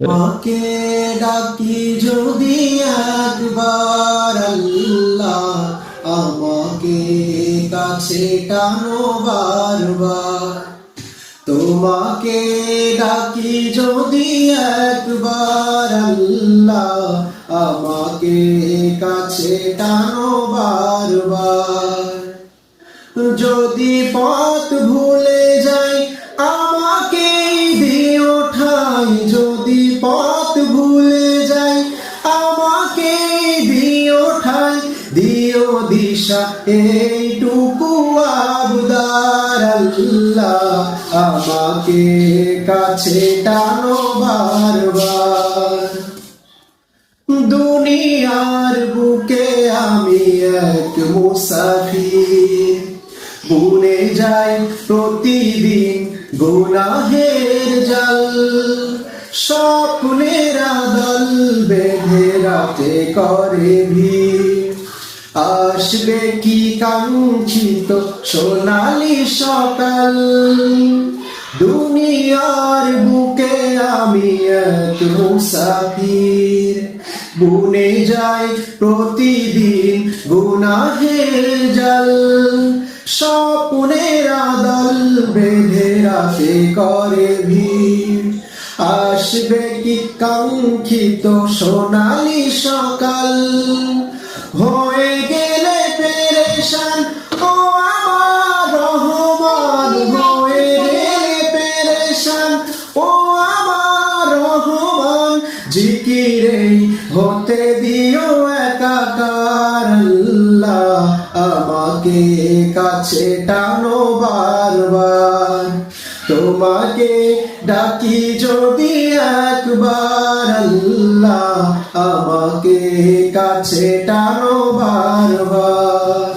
মাকে ডাকি যদি একবার আল্লাহ, আমাকে কাছে টানো বারবার। তোমাকে ডাকি যদি একবার আল্লাহ, আমাকে কাছে টানো বারবার। যদি পথ ভুলে যাই আমাকে দিও ঠাই, যদি পথ ভুলে যাই আমাকে দিও ঠাই, দিও দিশা এইটুকু আবদার আল্লাহ, আমাকে কাছে টানো বারবার। দুনিয়ার বুকে আমি এক মুসাফির, বুনে যাই প্রতিদিন গুনাহের জাল। স্বপ্নের দল বেঁধে রাতে করে ভিড়, আসবে কি কাঙ্ক্ষিত সোনালি সকাল। দুনিয়ার বুকে আমি এক মুসাফির, বুনে যাই প্রতিদিন গুনাহের জাল। স্বপ্নের দল বেঁধে রাতে করে ভিড়, আসবে কি কাঙ্ক্ষিত সোনালি সকাল। হয়ে গেলে পেরেশান ও আমার রহমান, হয়ে গেলে পেরেশান ও আমার রহমান। জিকিরেই হতে দিও একাকার আল্লাহ, আমাকে কাছে টানো বারবার। তোমাকে ডাকি যদি একবার আল্লাহ, আমাকে কাছে টানো বারবার।